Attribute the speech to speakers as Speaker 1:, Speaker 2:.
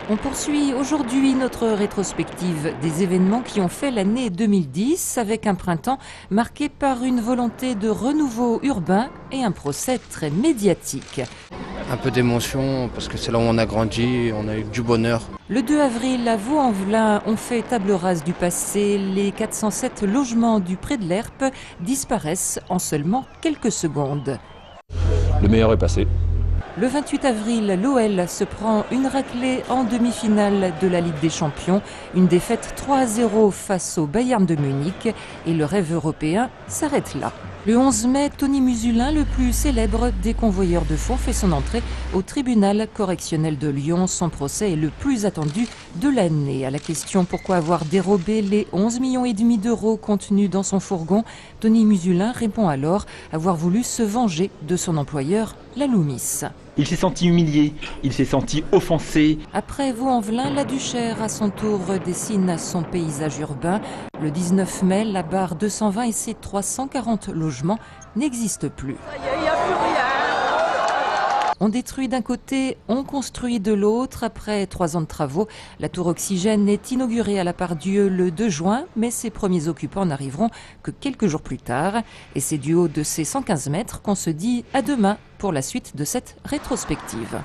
Speaker 1: On poursuit aujourd'hui notre rétrospective des événements qui ont fait l'année 2010 avec un printemps marqué par une volonté de renouveau urbain et un procès très médiatique.
Speaker 2: Un peu d'émotion parce que c'est là où on a grandi, on a eu du bonheur.
Speaker 1: Le 2 avril, à Vaux-en-Velin, on fait table rase du passé. Les 407 logements du Pré de l'Herpe disparaissent en seulement quelques secondes.
Speaker 3: Le meilleur est passé.
Speaker 1: Le 28 avril, l'OL se prend une raclée en demi-finale de la Ligue des Champions. Une défaite 3-0 face au Bayern de Munich et le rêve européen s'arrête là. Le 11 mai, Tony Musulin, le plus célèbre des convoyeurs de fonds, fait son entrée au tribunal correctionnel de Lyon. Son procès est le plus attendu de l'année. À la question pourquoi avoir dérobé les 11,5 millions d'euros contenus dans son fourgon, Tony Musulin répond alors avoir voulu se venger de son employeur, la Loomis.
Speaker 4: Il s'est senti humilié, il s'est senti offensé.
Speaker 1: Après Vaux-en-Velin, la Duchère, à son tour, dessine son paysage urbain. Le 19 mai, la barre 220 et ses 340 logements n'existent plus.
Speaker 5: Il n'y a plus rien.
Speaker 1: On détruit d'un côté, on construit de l'autre. Après 3 ans de travaux, la tour Oxygène est inaugurée à la Part-Dieu le 2 juin, mais ses premiers occupants n'arriveront que quelques jours plus tard. Et c'est du haut de ces 115 mètres qu'on se dit à demain pour la suite de cette rétrospective.